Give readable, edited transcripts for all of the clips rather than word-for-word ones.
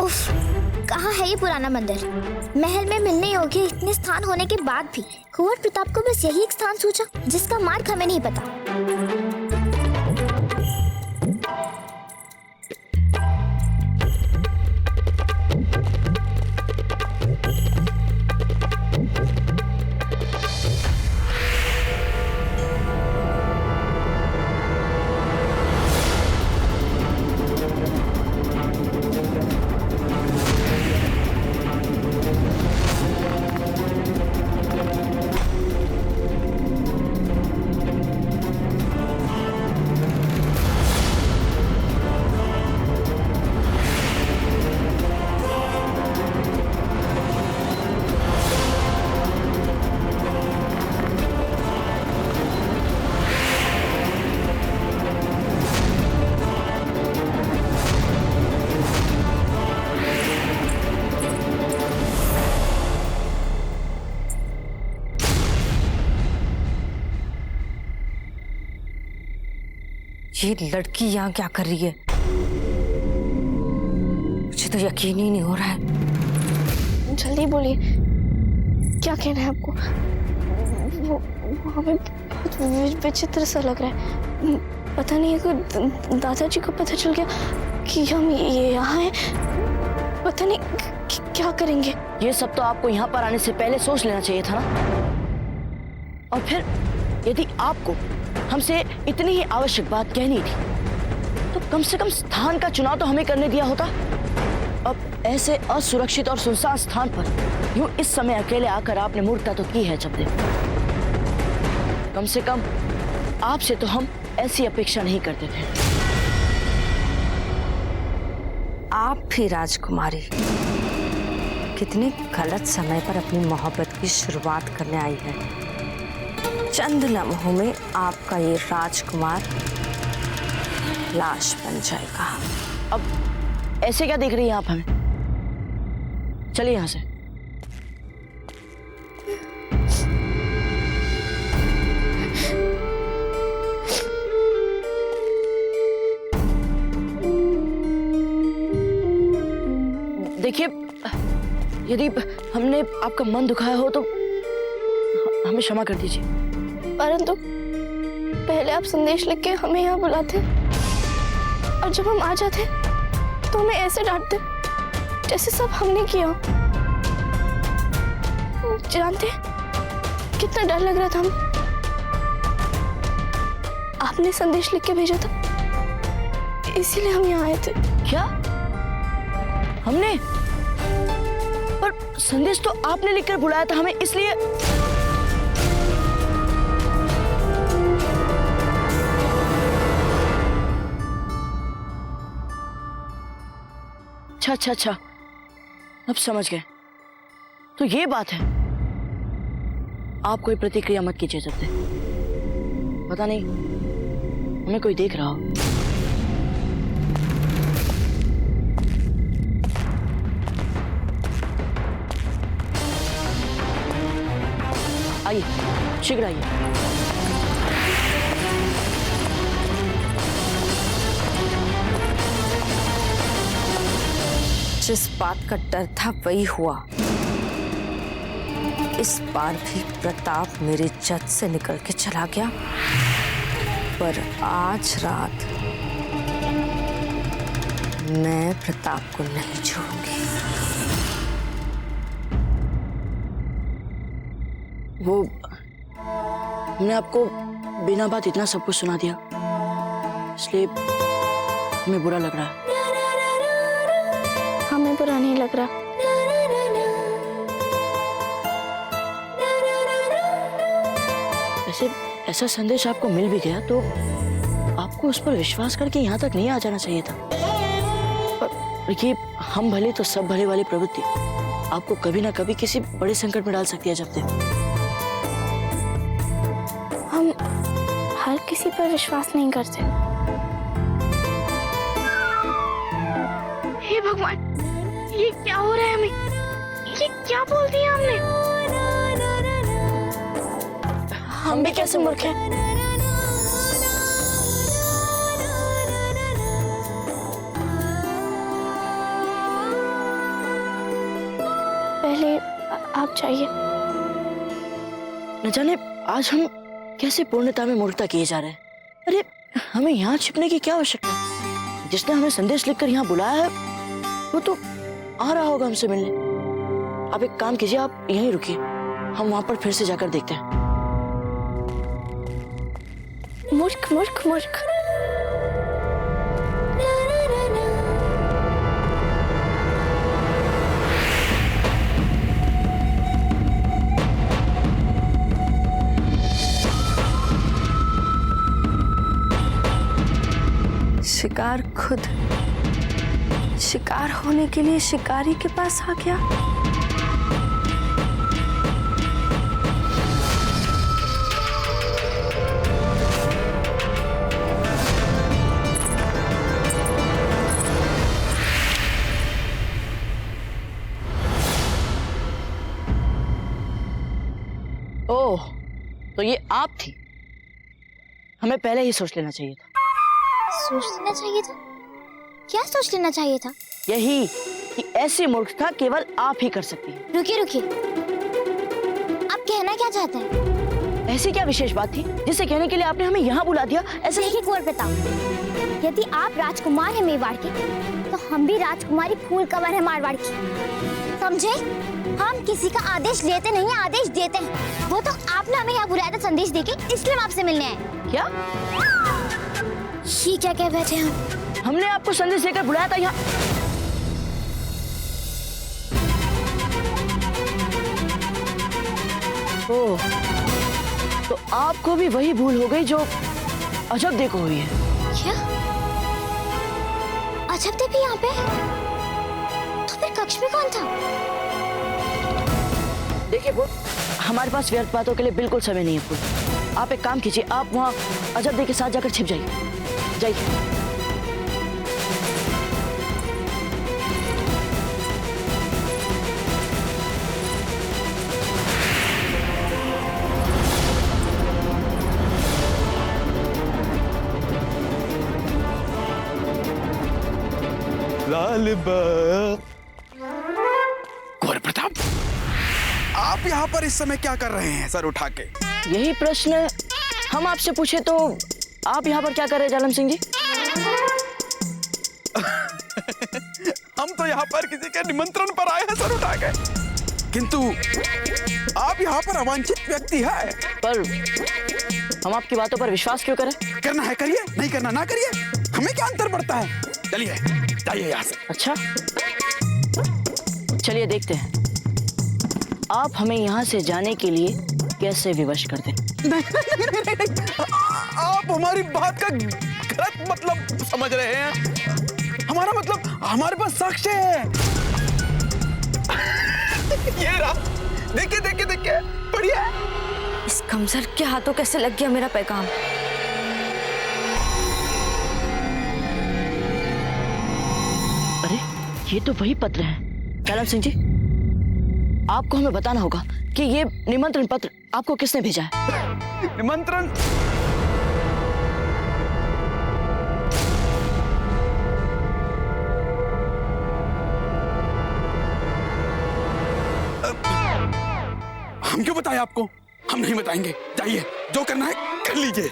उफ, कहाँ है ये पुराना मंदिर? महल में मिलने योग्य इतने स्थान होने के बाद भी कुंवर प्रताप को बस यही एक स्थान सूझा जिसका मार्ग हमें नहीं पता। ये लड़की यहाँ क्या कर रही है? मुझे तो यकीन ही नहीं हो रहा है। जल्दी बोलिए, क्या कहना है आपको? वो हमें बहुत विचित्र सा लग रहा है। पता नहीं अगर दादाजी को पता चल गया कि हम ये यहाँ हैं, पता नहीं क्या करेंगे। ये सब तो आपको यहाँ पर आने से पहले सोच लेना चाहिए था ना। और फिर यदि आपको हमसे इतनी ही आवश्यक बात कहनी थी तो कम से कम स्थान का चुनाव तो हमें करने दिया होता। अब ऐसे असुरक्षित और सुनसान स्थान पर यूं इस समय अकेले आकर आपने मूर्खता तो की है चपदे। कम से कम आपसे तो हम ऐसी अपेक्षा नहीं करते थे। आप भी राजकुमारी कितने गलत समय पर अपनी मोहब्बत की शुरुआत करने आई है। चंद लम्हों में आपका ये राजकुमार लाश बन जाएगा। अब ऐसे क्या देख रही हैं आप हमें? चलिए यहां से। देखिए, यदि हमने आपका मन दुखाया हो तो हमें क्षमा कर दीजिए। परंतु पहले आप संदेश लिख के हमें यहाँ बुलाते और जब हम आ जाते तो हमें ऐसे डांटते जैसे सब हमने किया। जानते कितना डर लग रहा था हमें। आपने संदेश लिख के भेजा था, इसीलिए हम यहाँ आए थे। क्या? हमने? पर संदेश तो आपने लिखकर बुलाया था हमें, इसलिए। अच्छा, अब समझ गए। तो ये बात है। आप कोई प्रतिक्रिया मत कीजिए जब तक, पता नहीं हमें कोई देख रहा हो। आइए, शीघ्र आइए। जिस बात का डर था वही हुआ। इस बार भी प्रताप मेरे जद से निकल के चला गया, पर आज रात मैं प्रताप को नहीं छोड़ूंगी। वो हमने आपको बिना बात इतना सब कुछ सुना दिया, इसलिए हमें बुरा लग रहा है। हमें बुरा नहीं लग रहा। वैसे ऐसा संदेश आपको मिल भी गया तो आपको उस पर विश्वास करके यहाँ तक नहीं आ जाना चाहिए था। पर ये हम भले तो सब भले वाली प्रवृत्ति आपको कभी ना कभी किसी बड़े संकट में डाल सकती है। जब तक हम हर किसी पर विश्वास नहीं करते। हे भगवान, ये क्या हो रहा है हमें? ये क्या बोल दिया हमने? हम भी कैसे मूर्ख हैं? पहले आप जाइए। न जाने आज हम कैसे पूर्णता में मूर्खता किए जा रहे हैं। अरे हमें यहाँ छिपने की क्या आवश्यकता है? जिसने हमें संदेश लिखकर यहाँ बुलाया है वो तो आ रहा होगा हमसे मिलने। आप एक काम कीजिए, आप यहीं रुकिए, हम वहां पर फिर से जाकर देखते हैं। मूर्ख मूर्ख मूर्ख। शिकार खुद शिकार होने के लिए शिकारी के पास आ गया। ओह, तो ये आप थी। हमें पहले ही सोच लेना चाहिए था। सोच लेना चाहिए था? क्या सोच लेना चाहिए था? यही कि ऐसी मूर्खता केवल आप ही कर सकती हैं। रुकिए रुकिए, आप कहना क्या चाहते हैं? ऐसी क्या विशेष बात थी जिसे कहने के लिए आपने हमें यहाँ बुला दिया? ऐसे देखिए कुंवर प्रताप, यदि आप राजकुमार हैं मेवाड़ के, तो हम भी राजकुमारी फूल कंवर है मारवाड़ की। समझे? हम किसी का आदेश लेते नहीं, आदेश देते हैं। वो तो आपने हमें यहाँ बुलाया था संदेश देके, इसलिए हम आपसे मिलने आए। क्या? ये क्या कह बैठे हम? हमने आपको संदेश देकर बुलाया था यहाँ? ओह, तो आपको भी वही भूल हो गई जो अजब देखो हुई है। क्या? अजब देव भी यहाँ पे? तो फिर कक्ष में कौन था? देखिए वो, हमारे पास व्यर्थ बातों के लिए बिल्कुल समय नहीं है फूल। आप एक काम कीजिए, आप वहाँ अजब देव के साथ जाकर छिप जाइए। जाइए। लाल कुंवर प्रताप, आप यहाँ पर इस समय क्या कर रहे हैं सर उठा के? यही प्रश्न हम आपसे पूछे तो आप यहाँ पर क्या कर रहे हैं जालम सिंह जी? हम तो यहाँ पर किसी के निमंत्रण पर आए हैं सर उठा के, किंतु आप यहाँ पर अवांछित व्यक्ति है। पर हम आपकी बातों पर विश्वास क्यों करें? करना है करिए, नहीं करना ना करिए, हमें क्या अंतर पड़ता है। चलिए जाइए यहाँ से। अच्छा, चलिए देखते हैं आप हमें यहाँ से जाने के लिए कैसे विवश करते हैं। नहीं, आप हमारी बात का गलत मतलब समझ रहे हैं। हमारा मतलब, हमारे पास साक्ष्य है। ये रहा, देखिए देखिए देखिए, बढ़िया। इस कमजोर के हाथों कैसे लग गया मेरा पैगाम? अरे ये तो वही पत्र है। जालम सिंह जी, आपको हमें बताना होगा कि ये निमंत्रण पत्र आपको किसने भेजा है? निमंत्रण? हम क्यों बताएं आपको? हम नहीं बताएंगे। जाइए, जो करना है कर लीजिए।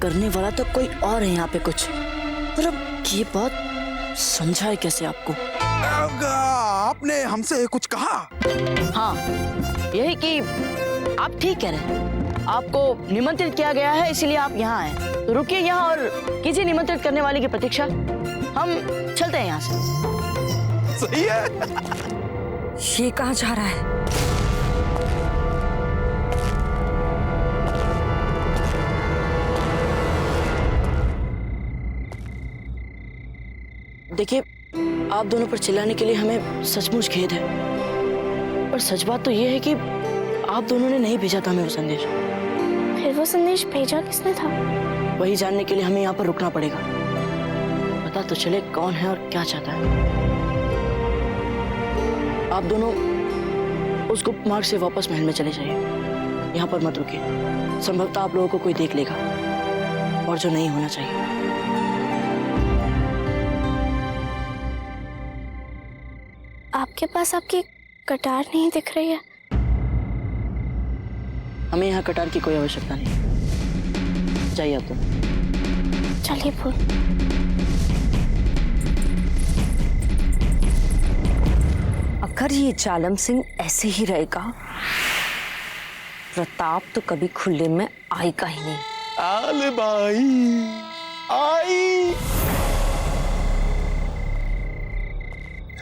करने वाला तो कोई और है यहाँ पे कुछ, पर अब ये बात समझाए कैसे आपको? आपने हमसे कुछ कहा? हाँ, यही कि आप ठीक कह रहे हैं। आपको निमंत्रित किया गया है, इसीलिए आप यहाँ आए। तो रुकिए यहाँ और कीजिए निमंत्रित करने वाले की प्रतीक्षा। हम चलते हैं यहाँ से। सही है। ये कहाँ जा रहा है? देखिए, आप दोनों पर चिल्लाने के लिए हमें सचमुच खेद है, पर सच बात तो ये है कि आप दोनों ने नहीं भेजा था हमें वो संदेश। फिर वो संदेश भेजा किसने था? वही जानने के लिए हमें यहाँ पर रुकना पड़ेगा। पता तो चले कौन है और क्या चाहता है। आप दोनों उस गुप्त मार्ग से वापस महल में चले जाइए, यहाँ पर मत रुकिए। संभवतः आप लोगों को कोई देख लेगा, और जो नहीं होना चाहिए। आपके पास आपकी कटार नहीं दिख रही है? हमें यहाँ कटार की कोई आवश्यकता नहीं। जाइए आप तो। चलिए फूल। अगर ये जालम सिंह ऐसे ही रहेगा, प्रताप तो कभी खुले में आएगा ही नहीं। लालबाई आई।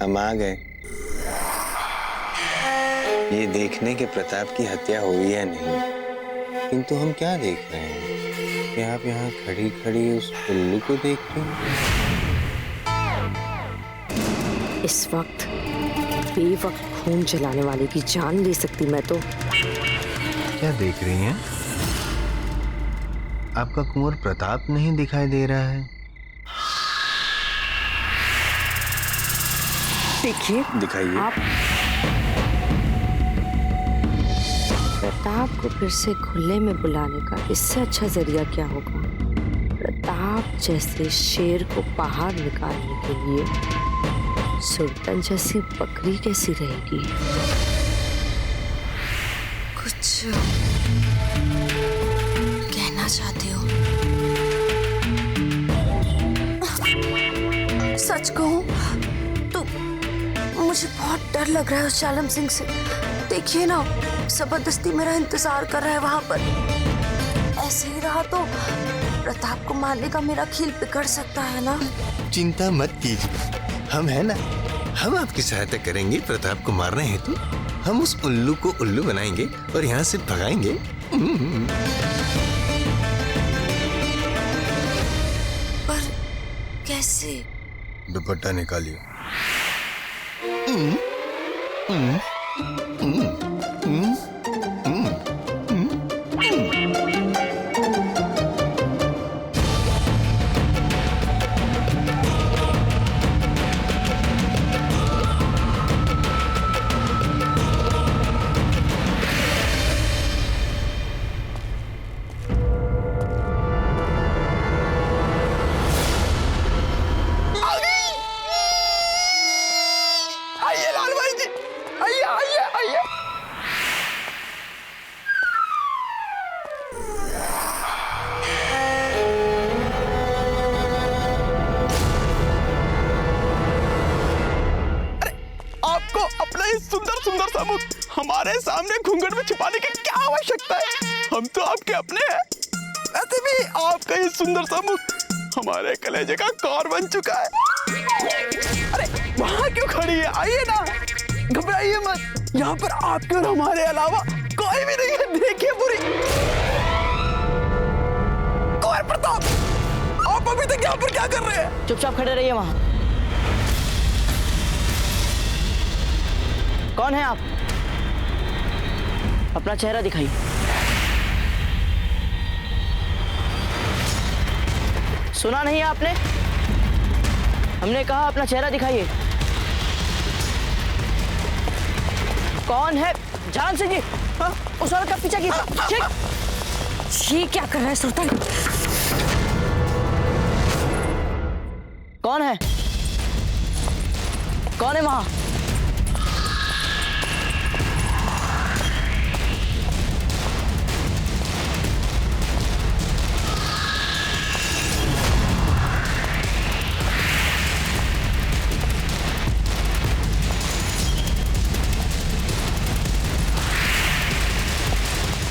हम आ गए। ये देखने के प्रताप की हत्या हुई है नहीं, किंतु हम क्या देख रहे हैं कि आप यहाँ खड़ी खड़ी उस उल्लू को देख रहे हैं। इस वक्त बेवक्त खून जलाने वाले की जान ले सकती मैं तो। क्या देख रही हैं? आपका कुंवर प्रताप नहीं दिखाई दे रहा है? देखिए, दिखाइए। आप प्रताप को फिर से खुले में बुलाने का इससे अच्छा जरिया क्या होगा? प्रताप जैसे शेर को बाहर निकालने के लिए सुल्तान जैसी बकरी कैसी रहेगी? कुछ कहना चाहते हो? सच कहूं तो मुझे बहुत डर लग रहा है उस जालम सिंह से। देखिए ना, जबरदस्ती मेरा इंतजार कर रहा है वहां पर। ऐसे ही रहा तो प्रताप को मारने का मेरा खील बिगड़ सकता है ना। चिंता मत कीजिए, हम है ना, हम आपकी सहायता करेंगे। प्रताप को मारना है तो हम उस उल्लू को उल्लू बनाएंगे और यहाँ से भगाएंगे। पर कैसे? दुपट्टा निकालिए। आइए लालबाई जी, आइए आइए आइए। अरे आपको अपना ये सुंदर सुंदर सा मुख हमारे सामने घूंघट में छिपाने की क्या आवश्यकता है? हम तो आपके अपने हैं। वैसे भी आपका ये सुंदर सा मुख हमारे कलेजे का कौर बन चुका है। अरे वहां क्यों खड़ी है? आइए ना, घबराइए मत। यहाँ पर आपके और हमारे अलावा कोई भी नहीं है। देखिए पूरी। कुंवर प्रताप, आप अभी तक यहाँ पर क्या कर रहे हैं? चुपचाप खड़े रहिए वहां। कौन है आप? अपना चेहरा दिखाइए। सुना नहीं आपने? हमने कहा अपना चेहरा दिखाइए। कौन है? जान सिंह जी, उस औरत का पीछा कीजिए। ये क्या कर रहा है सुल्तान? कौन है? कौन है वहां?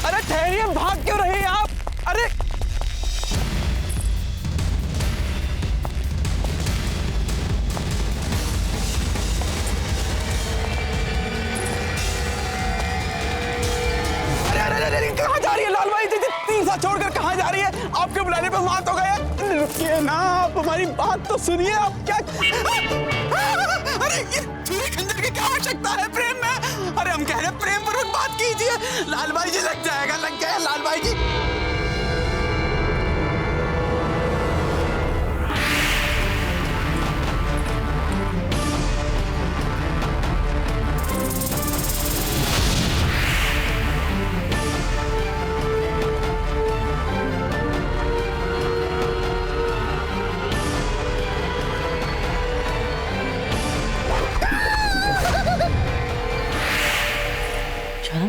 अरे ठहरिए, भाग क्यों रहे हैं आप? अरे कहाँ जा रही है लालबाई जी? तीन साथ छोड़कर कहाँ जा रही है? आपके बुलाने पे मात हो गया। रुकिए ना, आप हमारी बात तो सुनिए। आप क्या अरे ये खंजर की क्या आवश्यकता है प्रेम में? अरे हम कह रहे हैं प्रेम पूर्वक बात कीजिए। लालबाई जी लग जाएगा, लग गया लालबाई जी।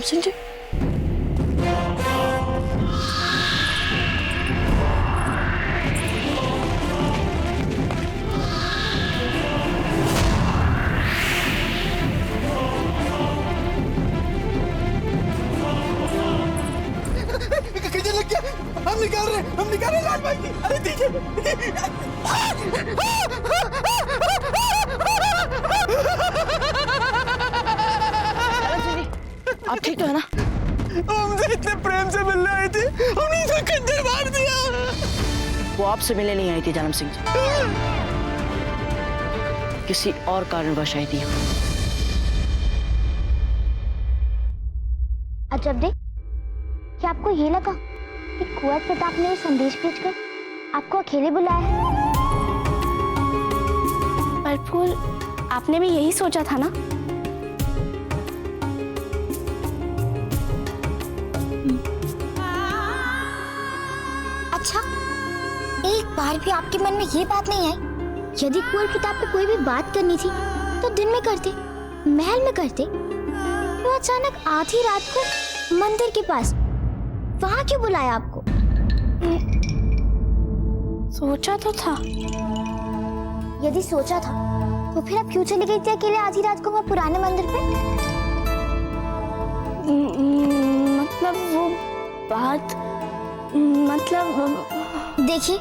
सिंह जी, किचन लग गया। हम निकाल रहे लाल भाई की। अरे देखिए। आप ठीक तो है ना? हमसे इतने प्रेम से मिलने आई थी, हमने इसे खंजर मार दिया। वो आपसे मिलने नहीं आई थी जालम सिंह जी, किसी और कारणवश आई थी। अजब देख, क्या आपको ये लगा कि कुंवर प्रताप ने संदेश भेजकर आपको अकेले बुलाया है? पर फूल, आपने भी यही सोचा था ना? अच्छा, एक बार भी आपके मन में ये बात नहीं आई यदि कुंवर प्रताप को कोई भी बात करनी थी तो दिन में करते, महल में करते? वो अचानक आधी रात को मंदिर के पास वहां क्यों बुलाया आपको? सोचा तो था। यदि सोचा था तो फिर आप क्यों चली गई थी अकेले आधी रात को वहाँ पुराने मंदिर पे? मतलब वो बात, मतलब देखिए,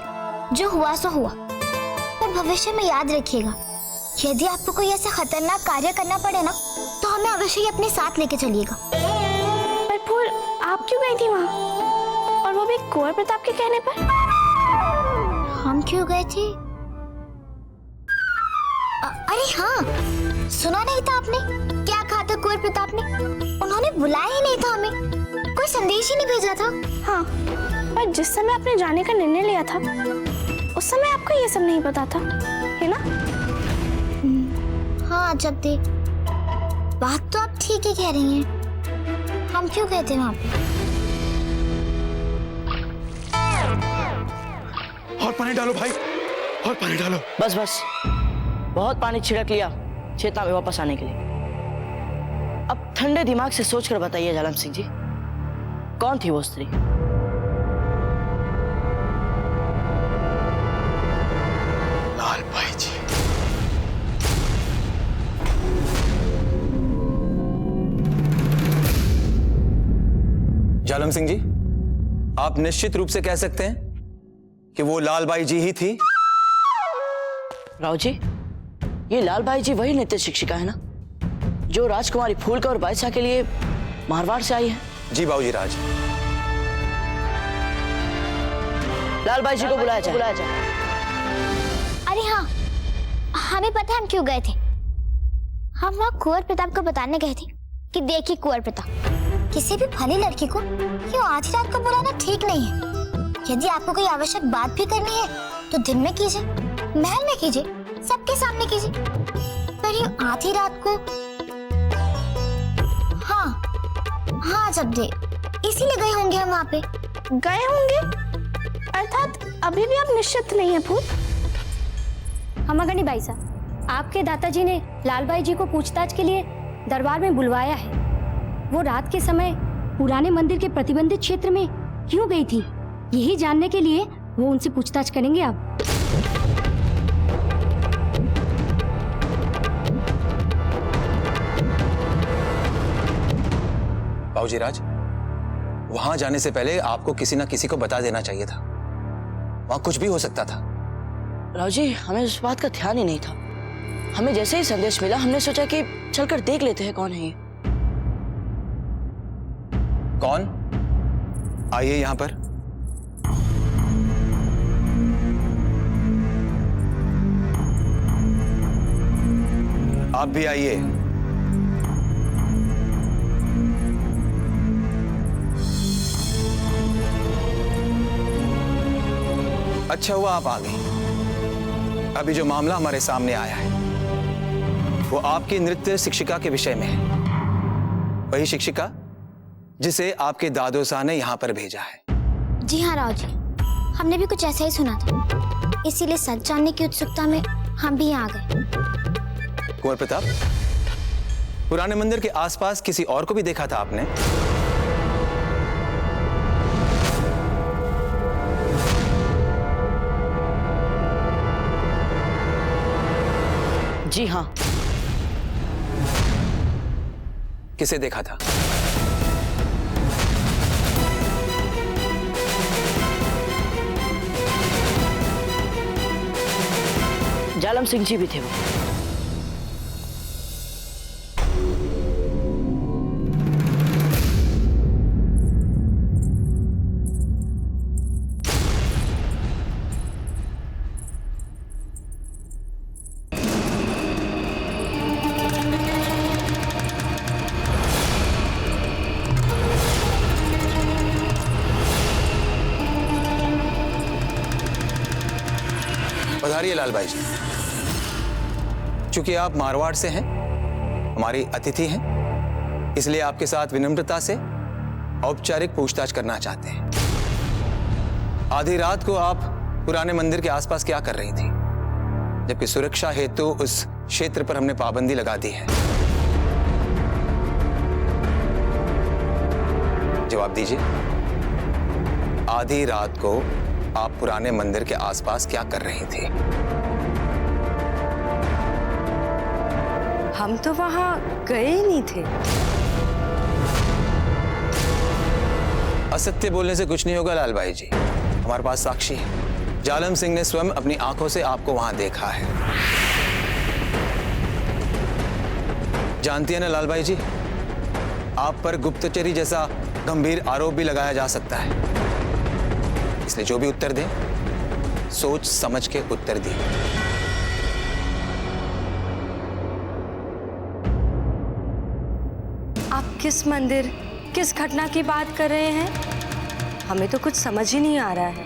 जो हुआ सो हुआ, पर भविष्य में याद रखिएगा, यदि आपको कोई ऐसा खतरनाक कार्य करना पड़े ना तो हमें अवश्य ही अपने साथ लेके चलिएगा। पर फूल, आप क्यों गई थी वहाँ, और वो भी कुंवर प्रताप के कहने पर? हम क्यों गए थे? अरे हाँ, सुना नहीं था आपने क्या कहा था कुंवर प्रताप ने? उन्होंने बुलाया ही नहीं था हमें, कोई संदेश ही नहीं भेजा था। हाँ, पर जिस समय आपने जाने का निर्णय लिया था उस समय आपको ये सब नहीं पता था, है ना? हाँ, जब देख, बात तो आप ठीक ही कह रही हैं। हम क्यों गए थे वहाँ पे? और पानी डालो भाई, और पानी डालो। बस बस, बहुत पानी छिड़क लिया चेतना में वापस आने के लिए। अब ठंडे दिमाग से सोचकर बताइए जालम सिंह जी, कौन थी वो स्त्री? लाल भाई जी। जालम सिंह जी, आप निश्चित रूप से कह सकते हैं कि वो लाल बाई जी ही थी? राव जी, ये लाल बाई जी वही नृत्य शिक्षिका है ना, जो राजकुमारी फूलका और बादशाह के लिए मारवाड़ से आई है? जी बाबूजी राज। लाल बाई जी को बुलाया जाए। अरे हाँ, हमें पता है हम क्यों गए थे। हम वहाँ कुंवर प्रताप को बताने गए थे कि देखिए कुंवर प्रताप, किसी भी भली लड़की को क्यों आधी रात को बुलाना ठीक नहीं है। यदि आपको कोई आवश्यक बात भी करनी है तो दिन में कीजिए, महल में कीजिए, सबके सामने कीजिए, पर ये आधी रात को। हाँ जब दे, इसीलिए गए होंगे हम वहाँ पे। गए होंगे अर्थात अभी भी आप निश्चित नहीं है फूल? हमगनी बाई साहब, आपके दादाजी ने लाल बाई जी को पूछताछ के लिए दरबार में बुलवाया है। वो रात के समय पुराने मंदिर के प्रतिबंधित क्षेत्र में क्यों गई थी, यही जानने के लिए वो उनसे पूछताछ करेंगे आप। बाबूजी राज, वहां जाने से पहले आपको किसी ना किसी को बता देना चाहिए था, वहां कुछ भी हो सकता था। राव जी, हमें उस बात का ध्यान ही नहीं था। हमें जैसे ही संदेश मिला हमने सोचा कि चलकर देख लेते हैं कौन है ये। कौन? आइए यहां पर। आप भी आइए। अच्छा हुआ आप आ गई। अभी जो मामला हमारे सामने आया है वो आपकी नृत्य शिक्षिका के विषय में है। वही शिक्षिका जिसे आपके दादो साहब ने यहाँ पर भेजा है। जी हाँ राव जी, हमने भी कुछ ऐसा ही सुना था, इसीलिए सच जानने की उत्सुकता में हम भी यहाँ आ गए। कुंवर प्रताप, पुराने मंदिर के आसपास किसी और को भी देखा था आपने? जी हाँ। किसे देखा था? जालम सिंह जी भी थे वो। पधारिए लाल भाई जी। चूंकि आप मारवाड़ से हैं, हमारी अतिथि हैं, इसलिए आपके साथ विनम्रता से औपचारिक पूछताछ करना चाहते हैं। आधी रात को आप पुराने मंदिर के आसपास क्या कर रही थी, जबकि सुरक्षा हेतु उस क्षेत्र पर हमने पाबंदी लगा दी है? जवाब दीजिए। आधी रात को आप पुराने मंदिर के आसपास क्या कर रही थी? हम तो वहां गए ही नहीं थे। असत्य बोलने से कुछ नहीं होगा लाल भाई जी, हमारे पास साक्षी है। जालम सिंह ने स्वयं अपनी आंखों से आपको वहां देखा है। जानती है ना लाल भाई जी, आप पर गुप्तचरी जैसा गंभीर आरोप भी लगाया जा सकता है, इसलिए जो भी उत्तर दें सोच समझ के उत्तर दें। आप किस मंदिर, किस घटना की बात कर रहे हैं? हमें तो कुछ समझ ही नहीं आ रहा है।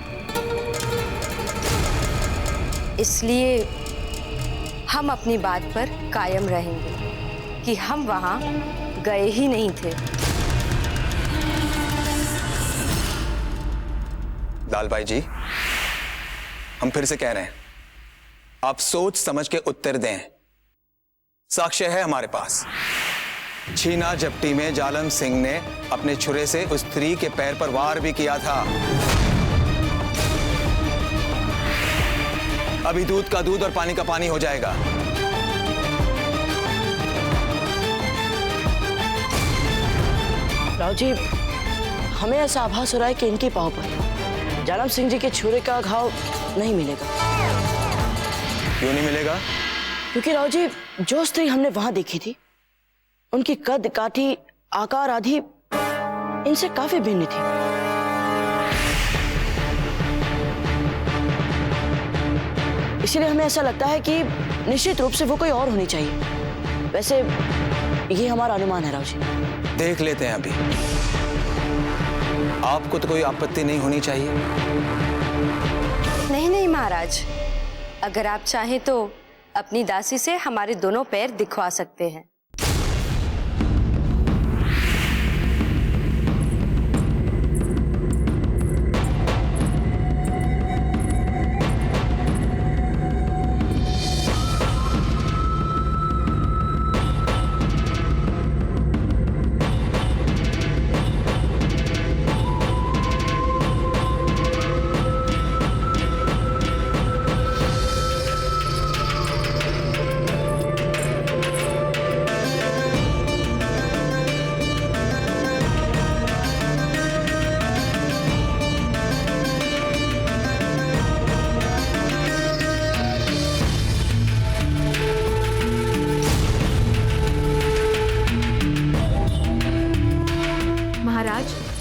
इसलिए हम अपनी बात पर कायम रहेंगे कि हम वहां गए ही नहीं थे। लाल भाई जी, हम फिर से कह रहे हैं, आप सोच समझ के उत्तर दें। साक्ष्य है हमारे पास। छीना झपटी में जालम सिंह ने अपने छुरे से उस स्त्री के पैर पर वार भी किया था। अभी दूध का दूध और पानी का पानी हो जाएगा। राव जी, हमें ऐसा आभास हो रहा है कि इनके पांव पर जालम सिंह जी के छुरे का घाव नहीं मिलेगा। क्यों नहीं मिलेगा? क्योंकि राव जी, जो स्त्री हमने वहां देखी थी, उनकी कद काठी, आकार आदि इनसे काफी भिन्न थी। इसलिए हमें ऐसा लगता है कि निश्चित रूप से वो कोई और होनी चाहिए। वैसे ये हमारा अनुमान है राव जी। देख लेते हैं अभी। आपको तो कोई आपत्ति नहीं होनी चाहिए। नहीं नहीं महाराज, अगर आप चाहें तो अपनी दासी से हमारे दोनों पैर दिखवा सकते हैं।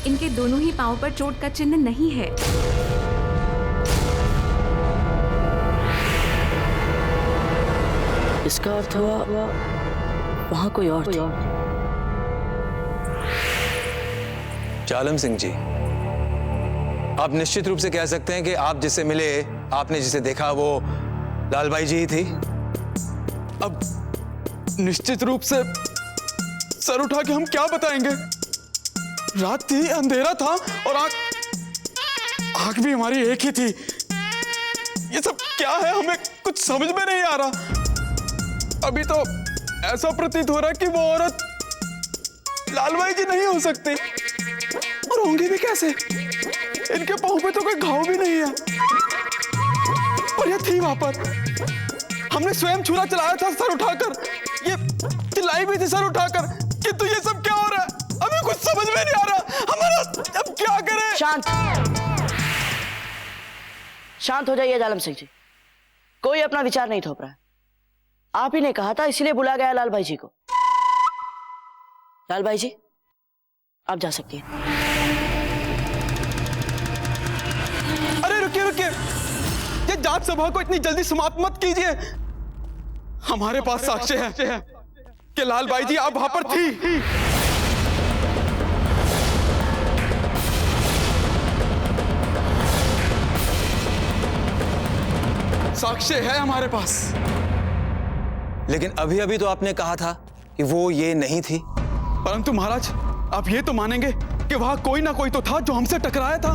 इनके दोनों ही पांव पर चोट का चिन्ह नहीं है। इसका अर्थ हुआ वहां कोई और थी। जालम सिंह जी, आप निश्चित रूप से कह सकते हैं कि आप जिससे मिले, आपने जिसे देखा, वो लालबाई जी ही थी? अब निश्चित रूप से सर उठा के हम क्या बताएंगे? रात थी, अंधेरा था और आंख भी हमारी एक ही थी। ये सब क्या है, हमें कुछ समझ में नहीं आ रहा। अभी तो ऐसा प्रतीत हो रहा है कि वो औरत लालबाई जी नहीं हो सकती। और होंगी भी कैसे? इनके पाँव पे तो कोई घाव भी नहीं है और ये थी वहां पर। हमने स्वयं छुरा चलाया था सर उठाकर, ये चिल्लाई भी थी सर उठाकर, किंतु ये सब क्या हो रहा है? हमें कुछ समझ में नहीं आ रहा। हमारा अब क्या करें? शांत हो जाइए जालम सिंह जी, कोई अपना विचार नहीं थोप रहा है। आप ही ने कहा था, इसीलिए बुला गया लाल भाई जी को। लाल भाई जी आप जा सकती हैं। अरे रुकिए रुकिए, ये जांच सभा को इतनी जल्दी समाप्त मत कीजिए। हमारे पास साक्ष्य है कि लालबाई जी आप वहां पर थी। साक्ष्य है हमारे पास। लेकिन अभी अभी तो आपने कहा था कि वो ये नहीं थी। परंतु महाराज, आप ये तो मानेंगे कि वहां कोई ना कोई तो था जो हमसे टकराया था।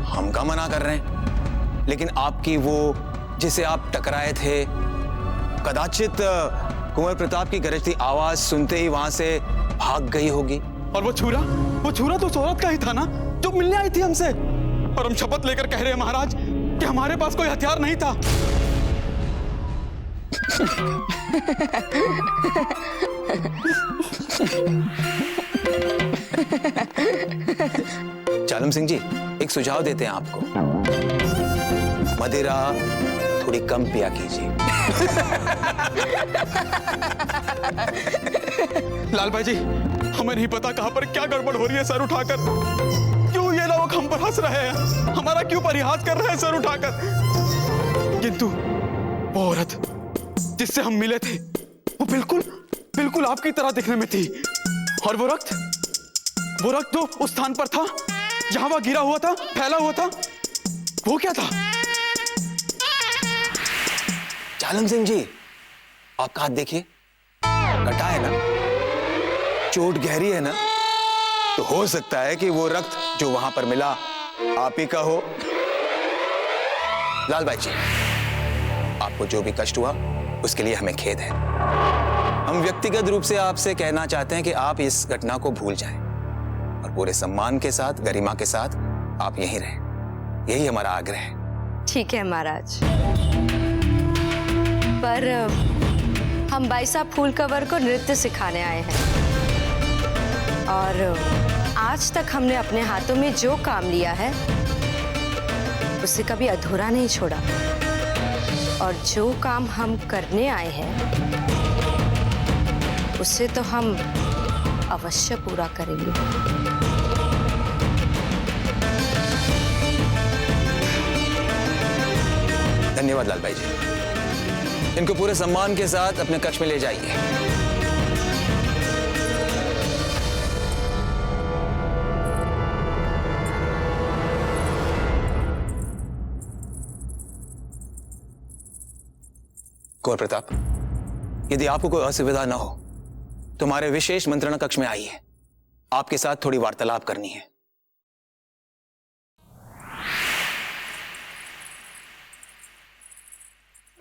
हम का मना कर रहे हैं, लेकिन आपकी वो जिसे आप टकराए थे कदाचित कुंवर प्रताप की गरजती आवाज सुनते ही वहां से भाग गई होगी। और वो छुरा तो उस औरत का ही था ना जो मिलने आई थी हमसे। और हम शपथ लेकर कह रहे हैं महाराज कि हमारे पास कोई हथियार नहीं था। जालम सिंह जी एक सुझाव देते हैं आपको, मदिरा थोड़ी कम पिया कीजिए। लाल भाई जी, हमें नहीं पता कहां पर क्या गड़बड़ हो रही है सर उठाकर। क्यों ये लोग हम पर हंस रहे हैं, हमारा क्यों परिहास कर रहे हैं सर उठाकर। किंतु वो औरत जिससे हम मिले थे वो बिल्कुल आपकी तरह दिखने में थी। और वो रक्त जो उस स्थान पर था जहां वह गिरा हुआ था, फैला हुआ था, वो क्या था? जालम सिंह जी आपका हाथ देखिए, कटा है ना, चोट गहरी है ना, तो हो सकता है कि वो रक्त जो वहां पर मिला आप ही का हो। लाल भाई जी, आपको जो भी कष्ट हुआ उसके लिए हमें खेद है। हम व्यक्तिगत रूप से आपसे कहना चाहते हैं कि आप इस घटना को भूल जाएं और पूरे सम्मान के साथ, गरिमा के साथ आप यहीं रहें। यही हमारा आग्रह है। ठीक है महाराज, पर हम भाई साहब फूल कवर को नृत्य सिखाने आए हैं और आज तक हमने अपने हाथों में जो काम लिया है उसे कभी अधूरा नहीं छोड़ा। और जो काम हम करने आए हैं उसे तो हम अवश्य पूरा करेंगे। धन्यवाद लाल भाई जी, इनको पूरे सम्मान के साथ अपने कक्ष में ले जाइए। कुंवर प्रताप, यदि आपको कोई असुविधा न हो तो हमारे विशेष मंत्रणा कक्ष में आइए, आपके साथ थोड़ी वार्तालाप करनी है।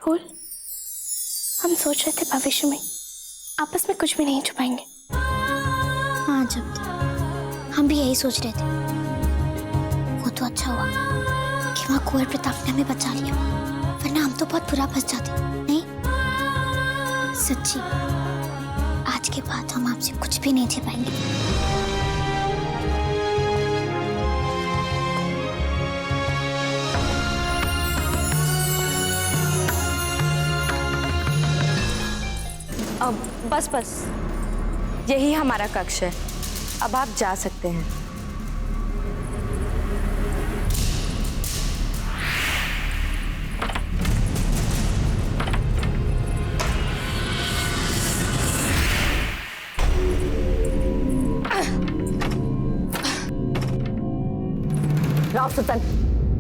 फूल, हम सोच रहे थे भविष्य में आपस में कुछ भी नहीं छुपाएंगे। हाँ जब हम भी यही सोच रहे थे। वो तो अच्छा हुआ कि वहाँ कुंवर प्रताप ने हमें बचा लिया, वरना हम तो बहुत बुरा फंस जाते। नहीं सच्ची, आज के बाद हम आपसे कुछ भी नहीं छिपाएंगे। अब बस यही हमारा कक्ष है, अब आप जा सकते हैं।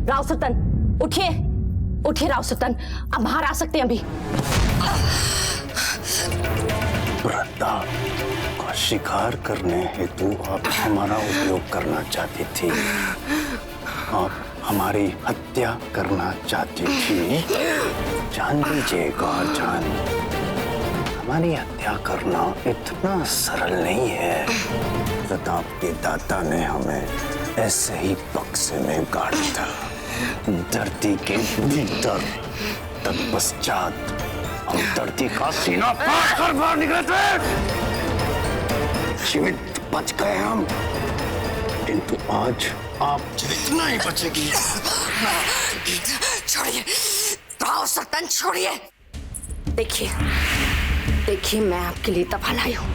राव सुल्तान उठिए राव सुल्तान, अब बाहर आ सकते हैं अभी। प्रताप का शिकार करने हेतु आप हमारा उपयोग करना चाहती थी, आप हमारी हत्या करना चाहती थी। जान लीजिए गौरजान, हमारी हत्या करना इतना सरल नहीं है। प्रताप के दादा ने हमें ऐसे ही बक्से में गाड़ा था, धरती के भीतर। तत्पश्चात हम धरती का सीना फाड़ कर बाहर निकले थे। जीवित बच गए हम, किंतु आज आप जीवित नहीं बचेगी। छोड़िए राव सतन, छोड़िए। देखिए मैं आपके लिए दवा लाई हूँ,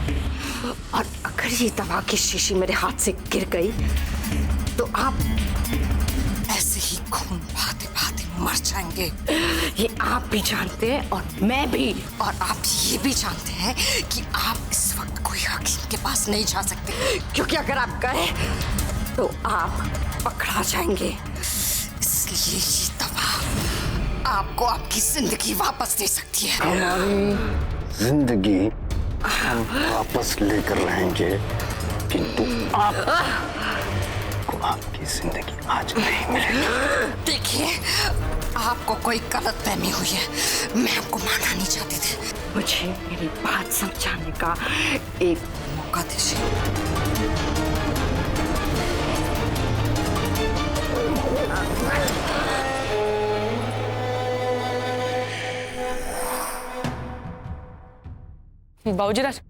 और अगर ये दवा की शीशी मेरे हाथ से गिर गई तो आप ऐसे ही खून बहाते बहाते मर जाएंगे। ये आप भी जानते हैं और मैं भी, और आप ये भी जानते हैं कि आप इस वक्त कोई हकीम के पास नहीं जा सकते, क्योंकि अगर आप गए तो आप पकड़ा जाएंगे। इसलिए ये दवा आपको आपकी जिंदगी वापस दे सकती है। हमारी जिंदगी हम वापस लेकर रहेंगे, किंतु आपको आपकी जिंदगी आज नहीं मिलेगी। देखिए आपको कोई गलतफहमी हुई है, मैं आपको मारना नहीं चाहती थी। मुझे मेरी बात समझाने का एक मौका दीजिए। बाबूजीराज,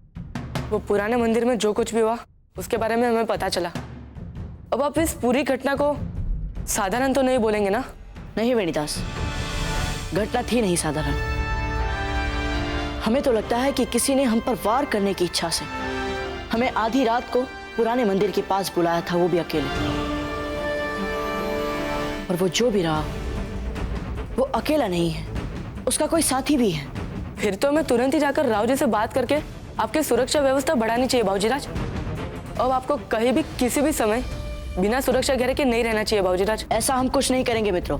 वो पुराने मंदिर में जो कुछ भी हुआ उसके बारे में हमें पता चला। अब आप इस पूरी घटना को साधारण तो नहीं बोलेंगे ना? नहीं वेणीदास, घटना थी नहीं साधारण। हमें तो लगता है कि किसी ने हम पर वार करने की इच्छा से हमें आधी रात को पुराने मंदिर के पास बुलाया था, वो भी अकेले। और वो जो भी रहा वो अकेला नहीं है, उसका कोई साथी भी है। फिर तो हमें तुरंत ही जाकर राव जी से बात करके आपकी सुरक्षा व्यवस्था बढ़ानी चाहिए बाबूजीराज। अब आपको कहीं भी किसी भी समय बिना सुरक्षा घेरे के नहीं रहना चाहिए बाबूजीराज। ऐसा हम कुछ नहीं करेंगे मित्रों,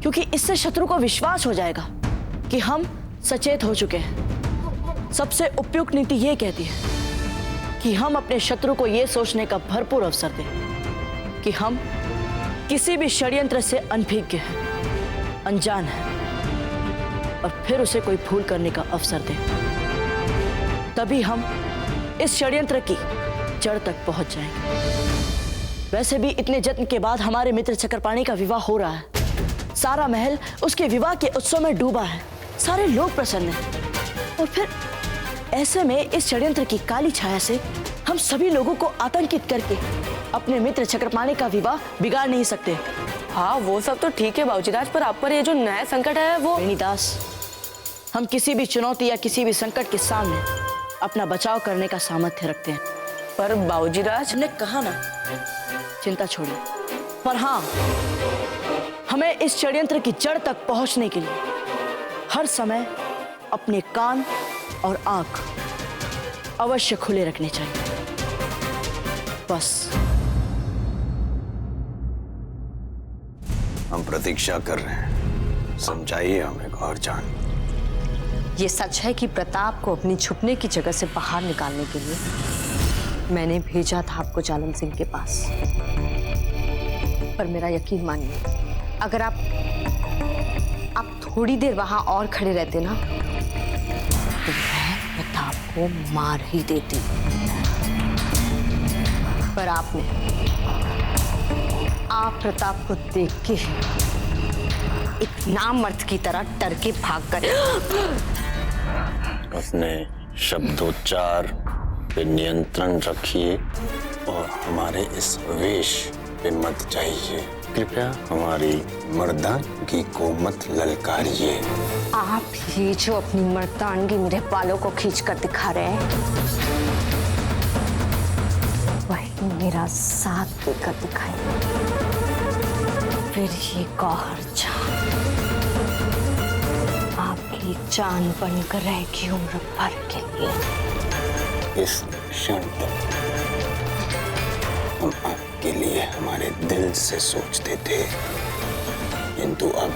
क्योंकि इससे शत्रु को विश्वास हो जाएगा कि हम सचेत हो चुके हैं। सबसे उपयुक्त नीति ये कहती है कि हम अपने शत्रु को ये सोचने का भरपूर अवसर दें कि हम किसी भी षड्यंत्र से अनभिज्ञ हैं, अनजान हैं, और फिर उसे कोई भूल करने का अवसर दें। तभी हम इस षड्यंत्र की जड़ तक पहुंच जाएंगे। वैसे भी इतने जत्न के बाद हमारे मित्र चक्रपाणी का विवाह हो रहा है। सारा महल उसके विवाह के उत्सव में डूबा है, सारे लोग प्रसन्न हैं। और फिर ऐसे में इस षड्यंत्र की काली छाया से हम सभी लोगों को आतंकित करके अपने मित्र चक्रपाणी का विवाह बिगाड़ नहीं सकते। हाँ वो सब तो ठीक है बाबूजीराज, पर आप पर ये जो नया संकट है वो। वेणीदास, हम किसी भी चुनौती या किसी भी संकट के सामने अपना बचाव करने का सामर्थ्य रखते हैं। पर बाबूजीराज, हमने कहा ना, चिंता छोड़िए। पर हाँ, हमें इस षड्यंत्र की जड़ तक पहुंचने के लिए हर समय अपने कान और आंख अवश्य खुले रखने चाहिए। बस हम प्रतीक्षा कर रहे हैं, समझाइए हमें गौरजान। ये सच है कि प्रताप को अपनी छुपने की जगह से बाहर निकालने के लिए मैंने भेजा था आपको जालम सिंह के पास। पर मेरा यकीन मानिए, अगर आप थोड़ी देर वहां और खड़े रहते ना तो मैं प्रताप को मार ही देती। पर आप प्रताप को देख के एक नामर्द की तरह डर के भाग गए। अपने शब्दोच्चार पे नियंत्रण रखिए और हमारे इस वेश पे मत जाइए। कृपया हमारी मर्दानगी को मत ललकारिए। आप ये जो अपनी मर्दानगी मेरे बालों को खींच कर दिखा रहे हैं, वही मेरा साथ देकर दिखाएंगे। फिर ये गौहरजान आपकी जान बनकर रहेगी उम्र भर के लिए। इस क्षण तक हम आपके लिए हमारे दिल से सोचते थे, किंतु अब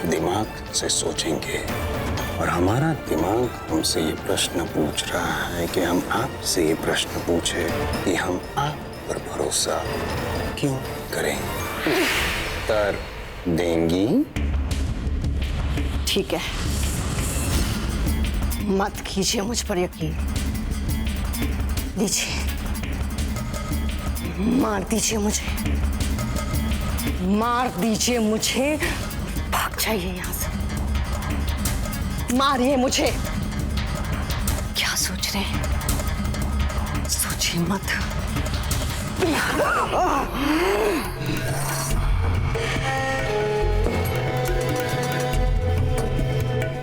दिमाग से सोचेंगे। और हमारा दिमाग हमसे ये प्रश्न पूछ रहा है कि हम आपसे ये प्रश्न पूछे कि हम आप पर भरोसा क्यों करें। उत्तर देंगी? ठीक है, मत कीजिए मुझ पर यकीन। लीजिए, मार दीजिए मुझे, मार दीजिए मुझे, भाग जाइए यहां से। मारिए मुझे। क्या सोच रहे हैं? सोचिए मत।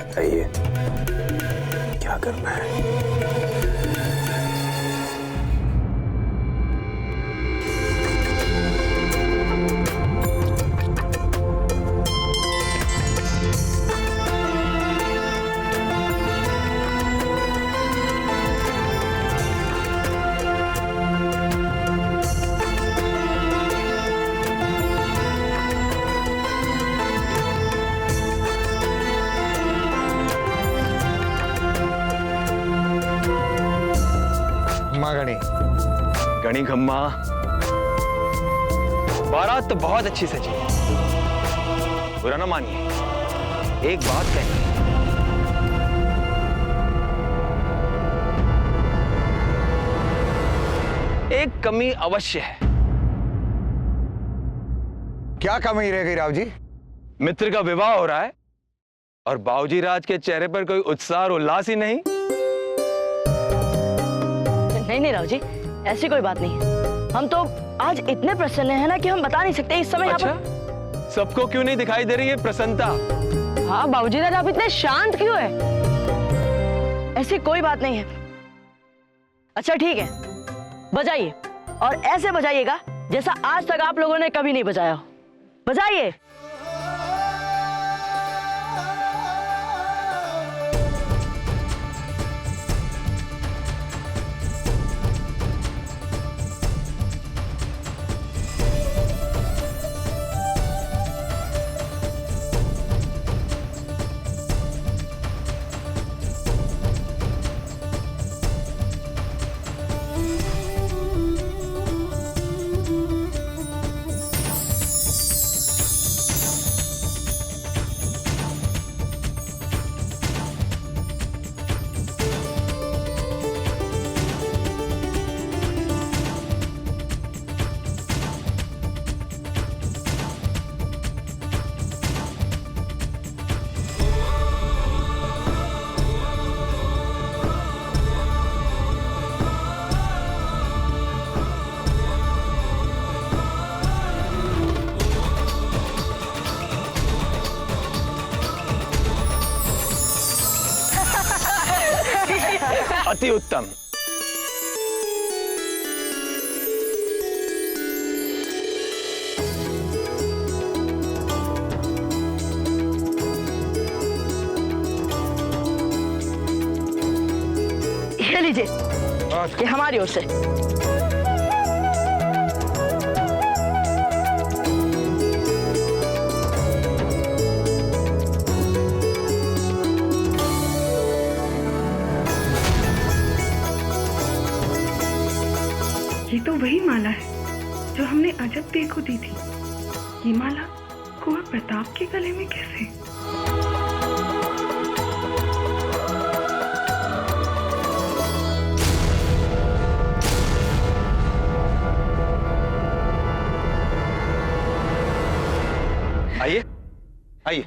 बताइए क्या करना है? गणी गणी खम्मा, बारात तो बहुत अच्छी सजी, बुरा ना मानिए। एक बात कहें, एक कमी अवश्य है। क्या कमी रह गई राव जी? मित्र का विवाह हो रहा है और बाबूजी राज के चेहरे पर कोई उत्साह और उल्लास ही नहीं। नहीं राव जी, ऐसी कोई बात नहीं है। हम तो आज इतने प्रसन्न हैं ना कि हम बता नहीं सकते इस समय। अच्छा? सबको क्यों नहीं दिखाई दे रही है प्रसन्नता? हाँ बाबूजी राज, आप इतने शांत क्यों है? ऐसी कोई बात नहीं है। अच्छा ठीक है, बजाइए, और ऐसे बजाइएगा जैसा आज तक आप लोगों ने कभी नहीं बजाया हो। बजाइए। अति उत्तम। ये लीजिए, ये हमारी ओर से। ये तो वही माला है जो हमने अजब बे को दी थी। ये माला कुंवर प्रताप के गले में कैसे? आइए आइए।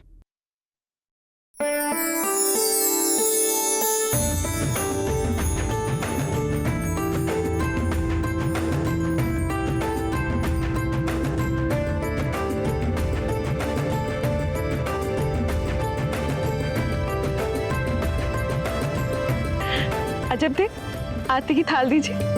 अजब दे, आरती की थाल दीजिए।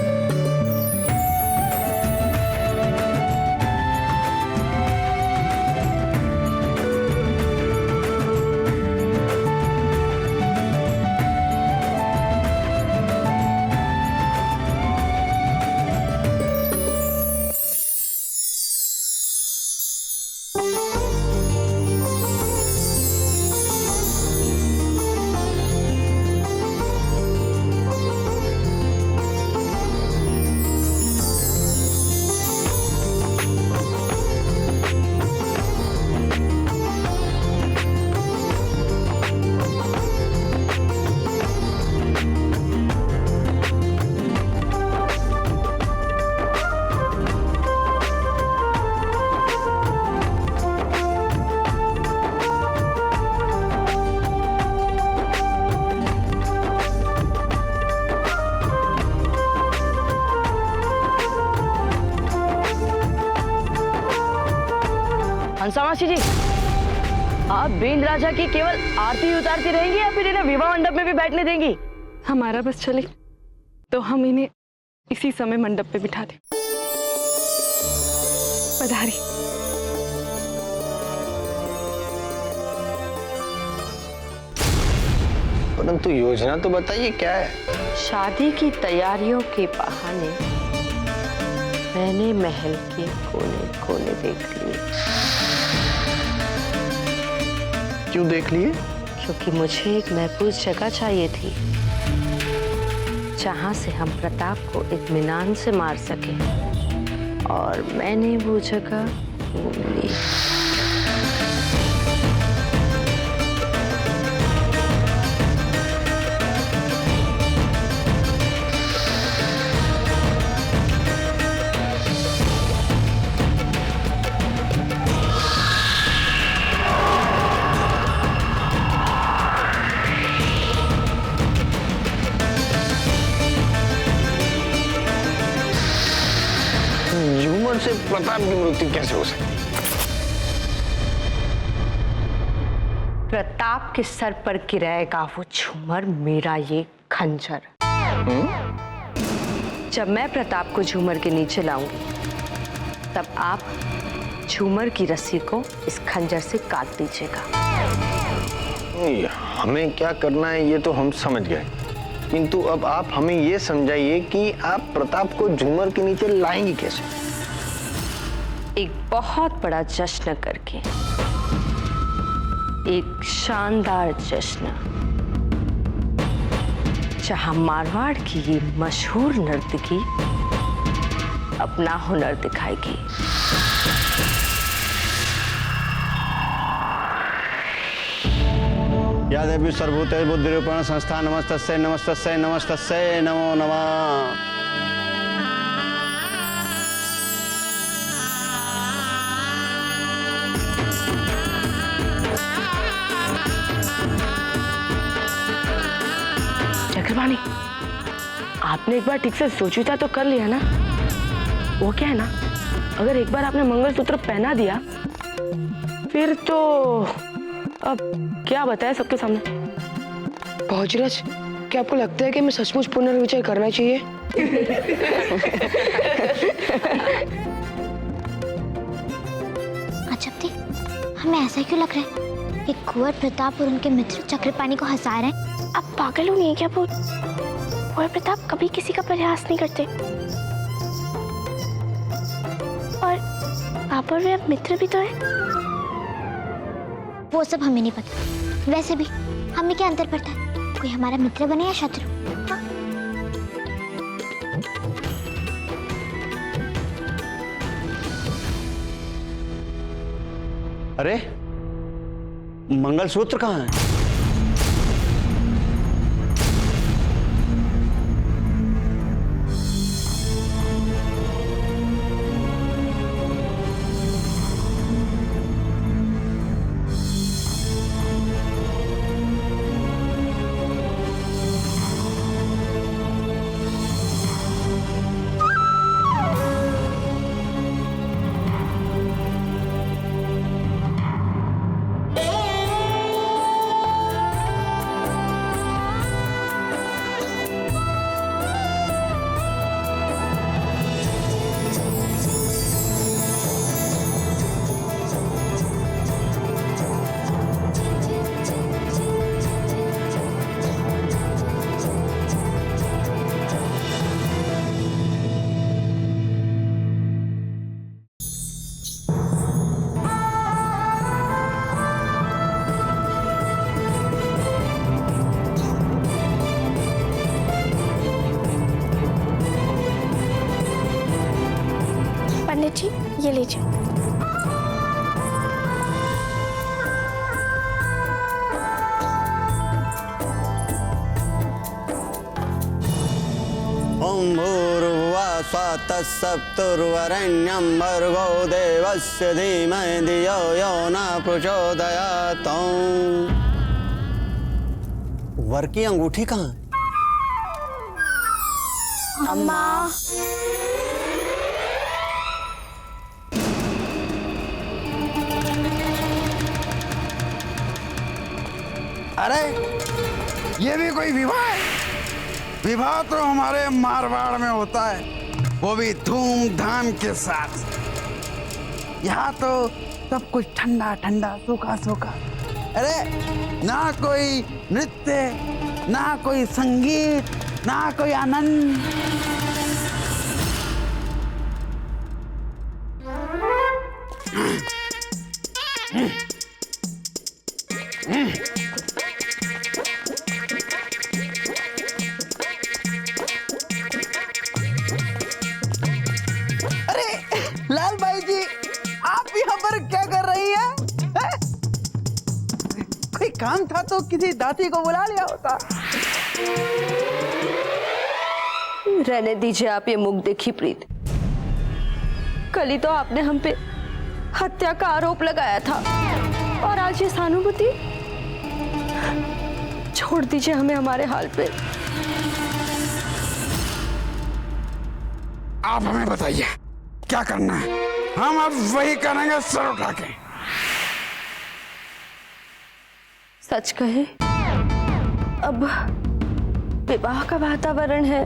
मानसा मासी जी, आप बीन राजा की केवल आरती उतारती रहेंगी या फिर इन्हें विवाह मंडप में भी बैठने देंगी? हमारा बस चले तो हम इन्हें इसी समय मंडप पे बिठा दें। पधारी। परंतु योजना तो बताइए क्या है? शादी की तैयारियों के बहाने मैंने महल के कोने कोने देख लिए। क्यों देख लिए? क्योंकि मुझे एक महफूज जगह चाहिए थी जहां से हम प्रताप को इत्मीनान से मार सके, और मैंने वो जगह ढूंढ ली। झूमर से प्रताप की मृत्यु कैसे हो सकती? प्रताप के सर पर गिराएगा वो झूमर मेरा ये खंजर। जब मैं प्रताप को झूमर के नीचे लाऊंगी तब आप झूमर की रस्सी को इस खंजर से काट दीजिएगा। हमें क्या करना है ये तो हम समझ गए, किंतु अब आप हमें ये समझाइए कि आप प्रताप को झूमर के नीचे लाएंगी कैसे? एक बहुत बड़ा जश्न करके, एक शानदार जश्न जहां मारवाड़ की ये मशहूर नर्तकी अपना हुनर दिखाएगी। या देवी सर्वभूते बुद्धिरूपेण संस्था नमस्तस्यै नमस्तस्यै नमस्तस्यै नमो नमः। चक्रपाणी, आपने एक बार ठीक से सोच विचार तो कर लिया ना? वो क्या है ना, अगर एक बार आपने मंगलसूत्र पहना दिया फिर तो अब क्या बताए सबके सामने। भौजीराज, क्या आपको लगता है कि मैं सचमुच पुनर्विचार करना चाहिए? अजब थी, हमें ऐसा क्यों लग रहा है कि कुंवर प्रताप और उनके मित्र चक्रपाणी को हंसा रहे हैं? आप पागल हो गए क्या? कुंवर प्रताप कभी किसी का प्रयास नहीं करते, और पापा और वे अब मित्र भी तो है। वो सब हमें नहीं पता। वैसे भी हमें क्या अंतर पड़ता है, कोई हमारा मित्र बने या शत्रु? हाँ? अरे मंगलसूत्र कहाँ है? पंडित जी, ये लीजिए। ओम भूर्भुवः स्वः तत्सवितुर्वरेण्यं भर्गो देवस्य धीमहि धियो यो न प्रचोदयात्। वर की अंगूठी कहाँ है? अम्मा। अरे ये भी कोई विवाह है? विवाह तो हमारे मारवाड़ में होता है, वो भी धूमधाम के साथ। यहाँ तो सब कुछ ठंडा ठंडा सूखा सूखा। अरे ना कोई नृत्य, ना कोई संगीत, ना कोई आनंद। लाल भाई जी, आप यहाँ पर क्या कर रही हैं? कोई काम था तो किसी दासी को बुला लिया होता। रहने दीजिए आप ये मुख देखी प्रीत। कल ही तो आपने हम पे हत्या का आरोप लगाया था और आज ये सहानुभूति। छोड़ दीजिए हमें हमारे हाल पे। आप हमें बताइए क्या करना है, हम अब वही करेंगे सर उठा के। सच कहे अब विवाह का वातावरण है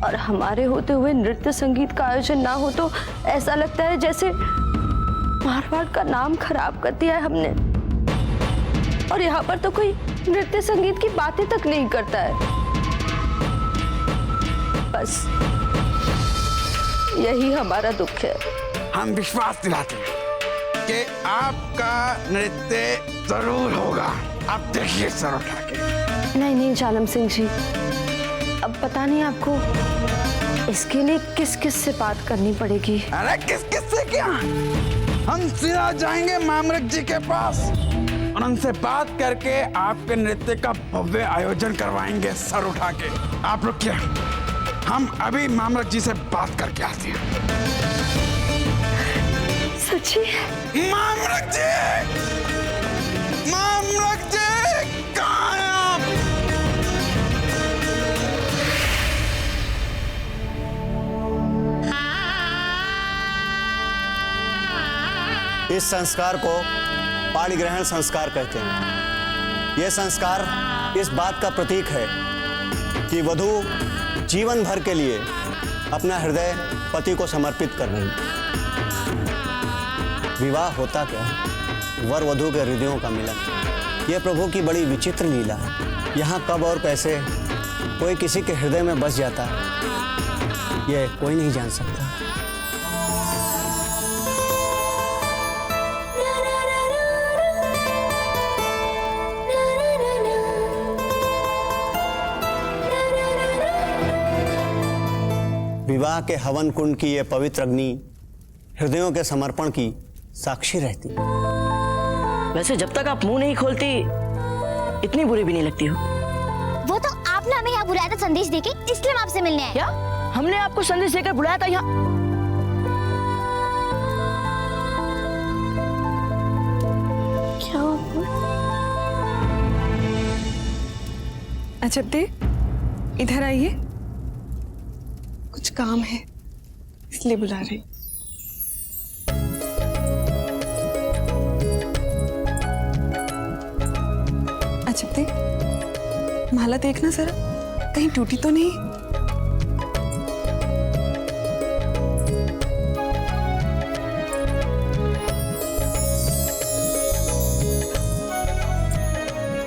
और हमारे होते हुए नृत्य संगीत का आयोजन ना हो तो ऐसा लगता है जैसे मारवाड़ का नाम खराब कर दिया है हमने। और यहाँ पर तो कोई नृत्य संगीत की बातें तक नहीं करता है। बस यही हमारा दुख है। हम विश्वास दिलाते हैं कि आपका नृत्य जरूर होगा। आप देखिए सर उठा के। नहीं जालम सिंह जी, अब पता नहीं आपको इसके लिए किस किस से बात करनी पड़ेगी। अरे किस किस से क्या, हम सीधा जाएंगे मामरक जी के पास और उनसे बात करके आपके नृत्य का भव्य आयोजन करवाएंगे सर उठा के। आप रुकिए, हम अभी मामरक जी से बात करके आते हैं। सच्ची? मामरक जी, मामरक जी कहाँ हैं आप? इस संस्कार को पाणी ग्रहण संस्कार कहते हैं। यह संस्कार इस बात का प्रतीक है कि वधू जीवन भर के लिए अपना हृदय पति को समर्पित कर रही है। विवाह होता क्या है? वर वधू के हृदयों का मिलन। यह प्रभु की बड़ी विचित्र लीला है। यहाँ कब और कैसे कोई किसी के हृदय में बस जाता है, यह कोई नहीं जान सकता। विवाह के हवन कुंड की यह पवित्र अग्नि हृदयों के समर्पण की साक्षी रहती। वैसे जब तक आप मुंह नहीं खोलती इतनी बुरी भी नहीं लगती हो। वो तो आपने हमें यहाँ बुलाया था संदेश देके, इसलिए हम आपसे मिलने आए। क्या? हमने आपको संदेश देकर बुलाया था यहाँ? क्या अजब, इधर आइए, कुछ काम है इसलिए बुला रही। अच्छा माला देखना जरा, कहीं टूटी तो नहीं।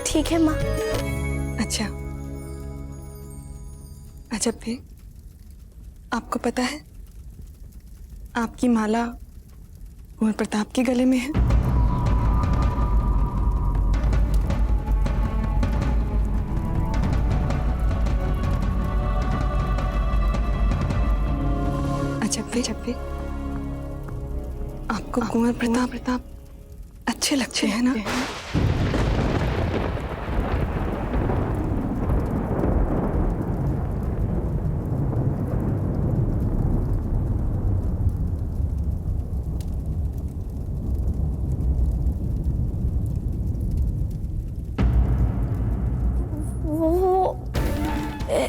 ठीक है माँ। अच्छा अजब थे, आपको पता है आपकी माला कुंवर प्रताप के गले में है। अजब थे, आपको कुंवर प्रताप अच्छे लगते हैं ना?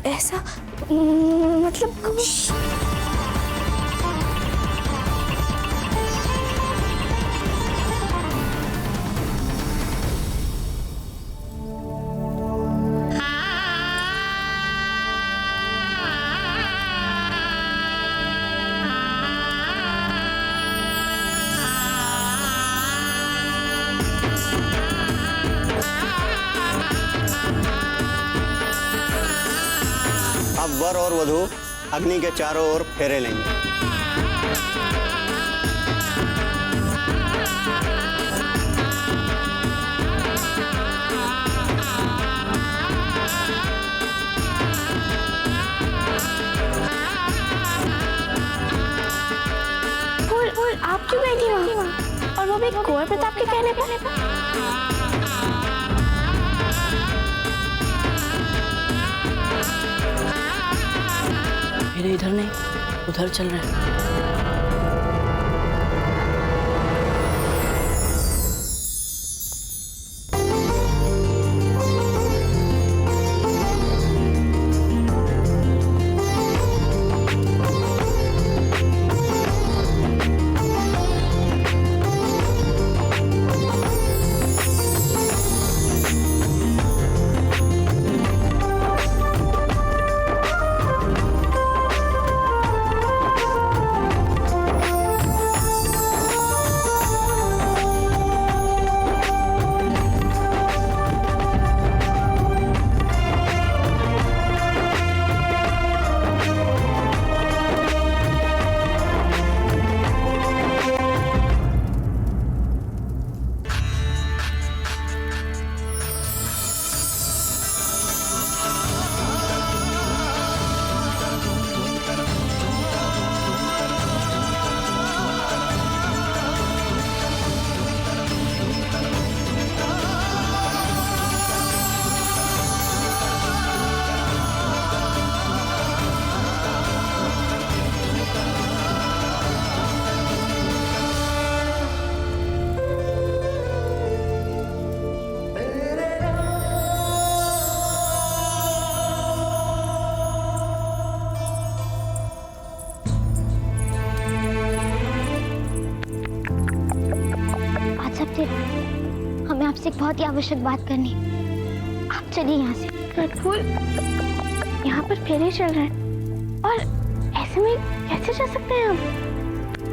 ऐसा मतलब वर और वधू अग्नि के चारों ओर फेरे लेंगे। फूल आप क्यों बैठी वहाँ? और वो भी कुंवर प्रताप के कहने पर? मेरे इधर नहीं, उधर चल रहे हैं। हमें आपसे एक बहुत ही आवश्यक बात करनी। आप चलिए यहाँ से। पर फूल, यहाँ पर फेरे चल रहे हैं और ऐसे में कैसे जा सकते हैं हम?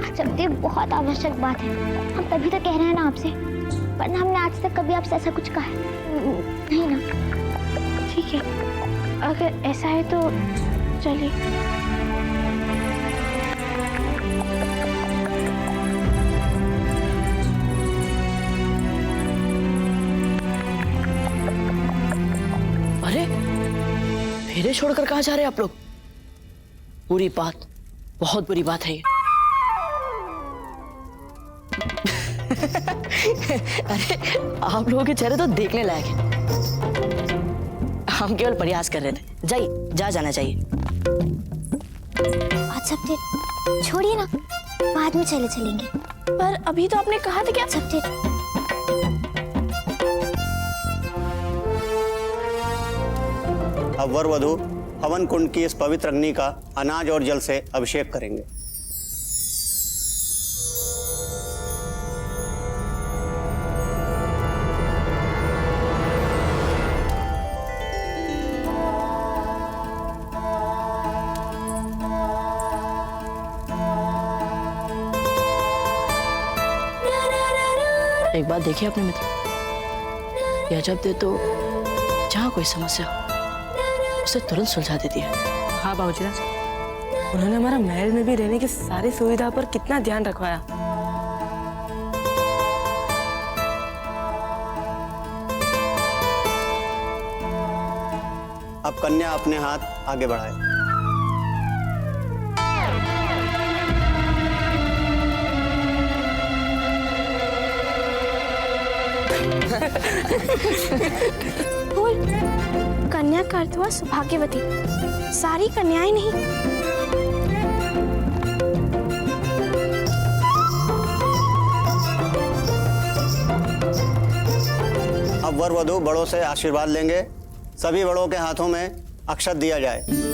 अच्छा, ये बहुत आवश्यक बात है। हम तभी तो कह रहे हैं ना आपसे, वरना हमने आज तक कभी आपसे ऐसा कुछ कहा है नहीं ना। ठीक है, अगर ऐसा है तो चलिए। अरे, फेरे छोड़कर कहाँ जा रहे हैं आप लोग? बुरी बात, बहुत बुरी बात है ये। अरे, आप लोगों के चेहरे तो देखने लायक हैं। हम केवल प्रयास कर रहे थे। जाइए, जाना चाहिए। अच्छा छोड़िए ना, बाद में चलेंगे। पर अभी तो आपने कहा था कि आप अब वर वधू हवन कुंड की इस पवित्र अग्नि का अनाज और जल से अभिषेक करेंगे। एक बात देखिए अपने मित्र, यह जब दे तो जहाँ कोई समस्या उसे तुरंत सुलझा देती है। हाँ बाबूजी राज, उन्होंने हमारा महल में भी रहने की सारी सुविधा पर कितना ध्यान रखवाया। अब कन्या अपने हाथ आगे बढ़ाए। फूल, कन्या का अर्थ हुआ सौभाग्यवती, सारी कन्याएं नहीं। अब वर वधू बड़ों से आशीर्वाद लेंगे। सभी बड़ों के हाथों में अक्षत दिया जाए।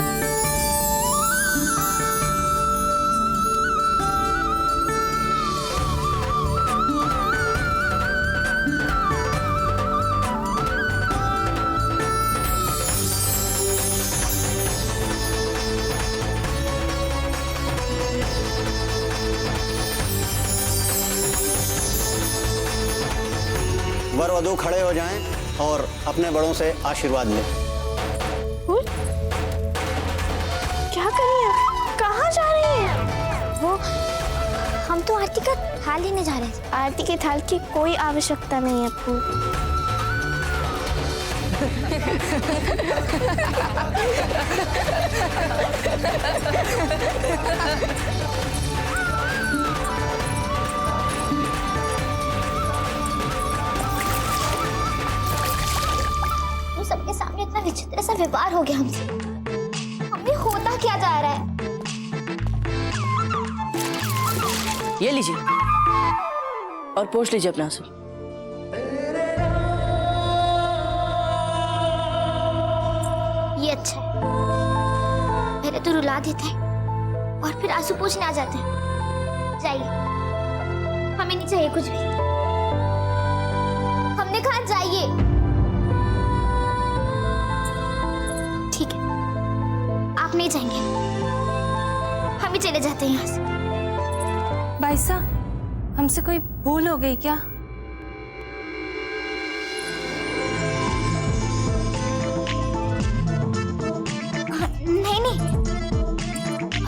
वर वधू खड़े हो जाएं और अपने बड़ों से आशीर्वाद लें। कन्या कहाँ जा रही है? वो हम तो आरती का थाल लेने जा रहे थे। आरती के थाल की कोई आवश्यकता नहीं है आपको। वो सबके सामने इतना विचित्र सा व्यवहार हो गया हमसे। हमें होता क्या जा रहा है? ये लीजिए और पोंछ लीजिए अपना आंसू। ये अच्छा है। पहले तो रुला देते हैं और फिर आंसू पोंछने आ जाते हैं। जाइए, हमें नहीं चाहिए कुछ भी। हमने कहा जाइए। ठीक है, आप नहीं जाएंगे, हम ही चले जाते हैं यहाँ से। बाईसा, हमसे कोई भूल हो गई क्या? नहीं नहीं,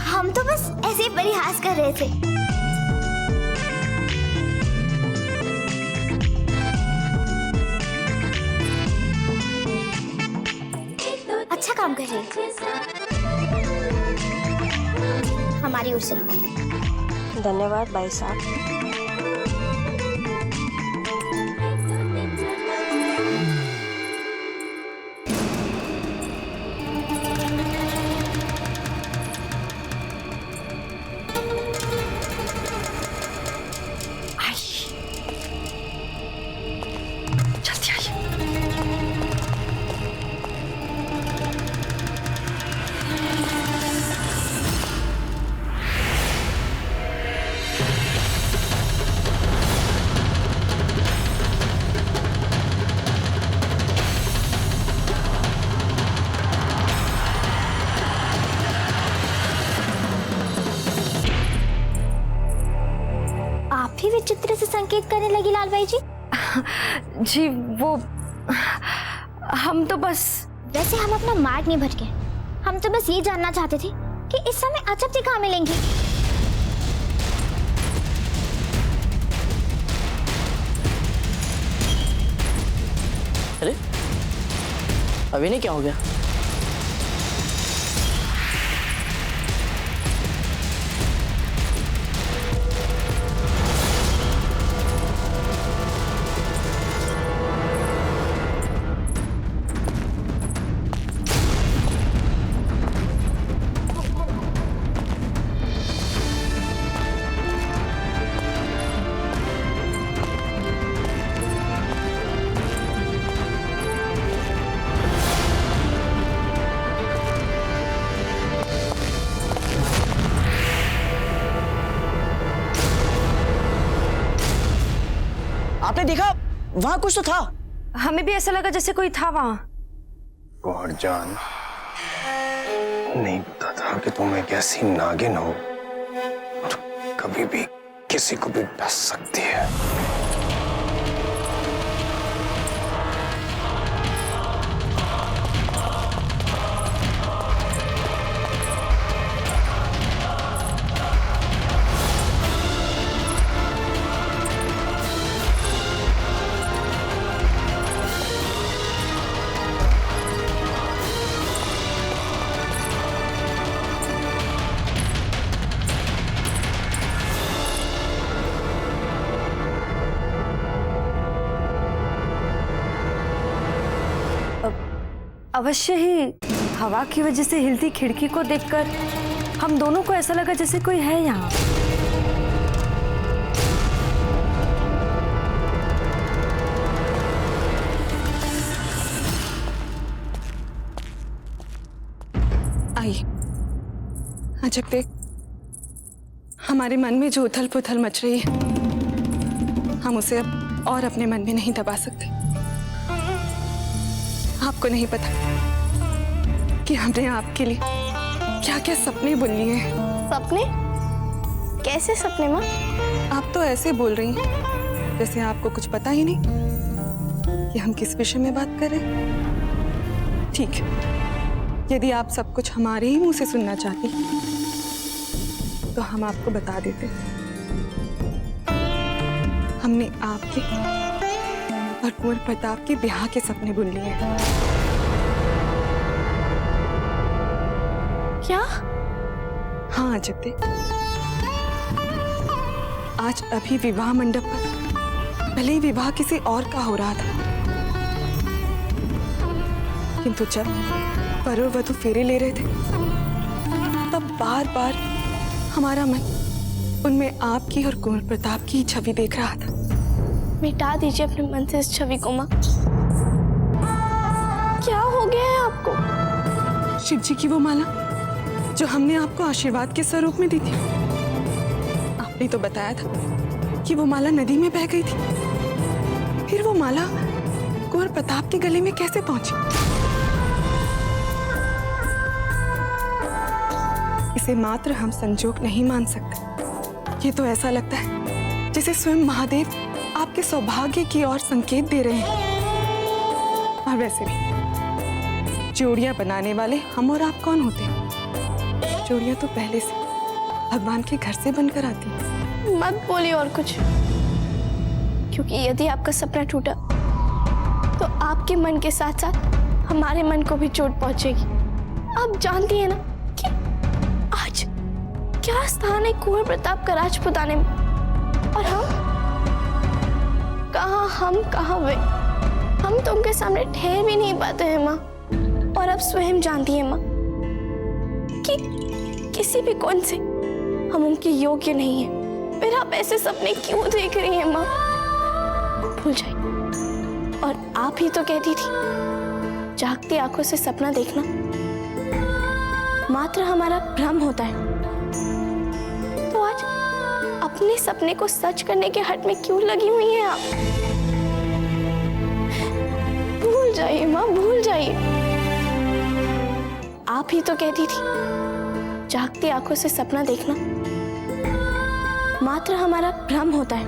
हम तो बस ऐसे ही परिहास कर रहे थे। अच्छा काम कर रहे हैं। हमारी ओर से रहो। धन्यवाद भाई साहब। विचित्र से संकेत करने लगी लालबाई जी। जी वो हम तो बस, वैसे हम अपना मार्ग नहीं भटके। हम तो बस ये जानना चाहते थे कि इस समय अजब से कहाँ मिलेंगी। अरे अभी नहीं क्या हो गया? आपने देखा वहां कुछ तो था? हमें भी ऐसा लगा जैसे कोई था वहां। गौर जान, नहीं पता था कि तुम एक ऐसी नागिन हो और कभी भी किसी को भी डस सकती है। अवश्य ही हवा की वजह से हिलती खिड़की को देखकर हम दोनों को ऐसा लगा जैसे कोई है यहाँ। आइए, अजब देख, हमारे मन में जो उथल पुथल मच रही है, हम उसे अब और अपने मन में नहीं दबा सकते। आपको नहीं पता कि हमने आपके लिए क्या क्या सपने बुन लिए हैं। सपने? कैसे सपने माँ? आप तो ऐसे बोल रही हैं जैसे आपको कुछ पता ही नहीं कि हम किस विषय में बात कर रहे हैं। ठीक है, यदि आप सब कुछ हमारे ही मुंह से सुनना चाहती तो हम आपको बता देते। हमने आपके और कुंवर प्रताप के ब्याह के सपने बुन लिए हैं। क्या? हाँ अजय, आज अभी विवाह मंडप पर भले ही विवाह किसी और का हो रहा था, किंतु जब वर और वधू फेरे ले रहे थे तब बार बार हमारा मन उनमें आपकी और कुंवर प्रताप की छवि देख रहा था। मिटा दीजिए अपने मन से इस छवि को माँ। क्या हो गया है आपको? शिव जी की वो माला जो हमने आपको आशीर्वाद के स्वरूप में दी थी, आपने तो बताया था कि वो माला नदी में बह गई थी। फिर वो माला कुंवर प्रताप के गले में कैसे पहुंची? इसे मात्र हम संजोग नहीं मान सकते। ये तो ऐसा लगता है जैसे स्वयं महादेव आपके सौभाग्य की ओर संकेत दे रहे हैं। और वैसे भी जोड़ियां बनाने वाले हम और आप कौन होते हैं? जोड़ियां तो पहले से भगवान के घर से बनकर आती हैं। मत बोलिए और कुछ, क्योंकि यदि आपका सपना टूटा तो आपके मन के साथ साथ हमारे मन को भी चोट पहुंचेगी। आप जानती हैं ना कि आज क्या स्थान है कुंवर प्रताप का राजपुताने में, और हम कहाँ वे? हम तो उनके सामने ठहर भी नहीं पाते हैं माँ। और आप स्वयं जानती हैं माँ कि किसी भी कौन से हम उनके योग्य नहीं है। फिर आप ऐसे सपने क्यों देख रही हैं माँ? भूल जाइए। और आप ही तो कहती थी जागती आंखों से सपना देखना मात्र हमारा भ्रम होता है। तो आज अपने सपने को सच करने के हट में क्यों लगी हुई हैं आप? भूल जाइए माँ, भूल जाइए। आप ही तो कहती थी जागती आंखों से सपना देखना मात्र हमारा भ्रम होता है।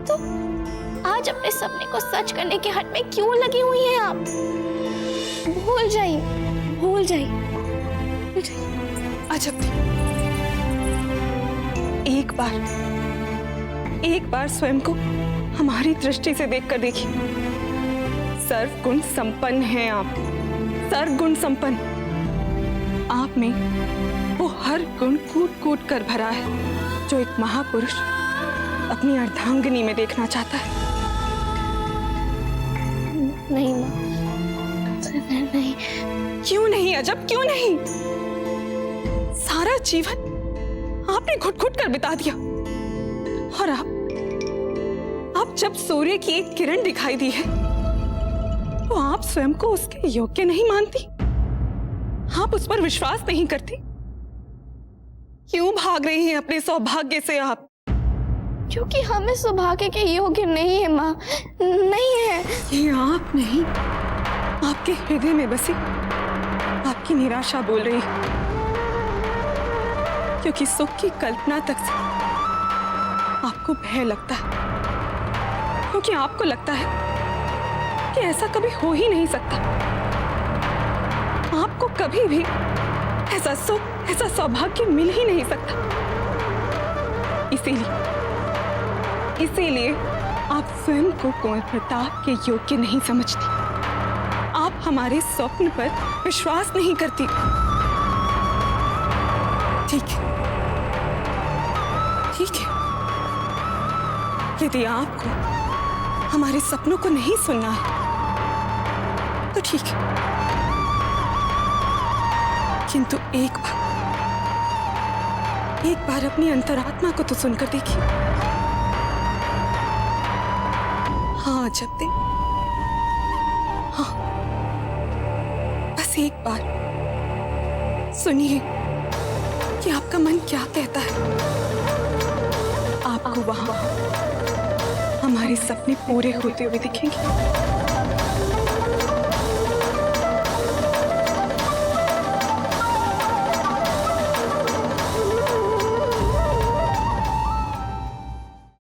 तो आज अपने सपने को सच करने के हट में क्यों लगी हुई हैं आप? भूल जाइए, भूल जाइए। अजब, एक बार स्वयं को हमारी दृष्टि से देखकर देखिए। सर्वगुण संपन्न हैं आप, सर्वगुण संपन्न। आप में वो हर गुण कूट कूट कर भरा है जो एक महापुरुष अपनी अर्धांगिनी में देखना चाहता है। नहीं माँ, नहीं। क्यों नहीं अजब, क्यों नहीं? सारा जीवन आपने घुट घुट कर बिता दिया, और आप जब सूर्य की एक किरण दिखाई दी है तो आप स्वयं को उसके योग्य नहीं मानती, आप उस पर विश्वास नहीं करती। क्यों भाग रही हैं अपने सौभाग्य से आप? क्योंकि हमें सौभाग्य के योग्य नहीं है माँ, नहीं है। ये आप नहीं, आपके हृदय में बसी आपकी निराशा बोल रही है। क्योंकि सुख की कल्पना तक से आपको भय लगता है, क्योंकि आपको लगता है कि ऐसा कभी हो ही नहीं सकता। आपको कभी भी ऐसा सुख, ऐसा सौभाग्य मिल ही नहीं सकता। इसीलिए आप स्वयं को कुंवर प्रताप के योग्य नहीं समझती। आप हमारे स्वप्न पर विश्वास नहीं करती। ठीक है, यदि आपको हमारे सपनों को नहीं सुनना है तो ठीक है, किंतु एक बार अपनी अंतरात्मा को तो सुनकर देखिए। हाँ जब तक, हाँ, बस एक बार सुनिए कि आपका मन क्या कहता है। आपको वहां हमारे सपने पूरे होते हुए दिखेंगे।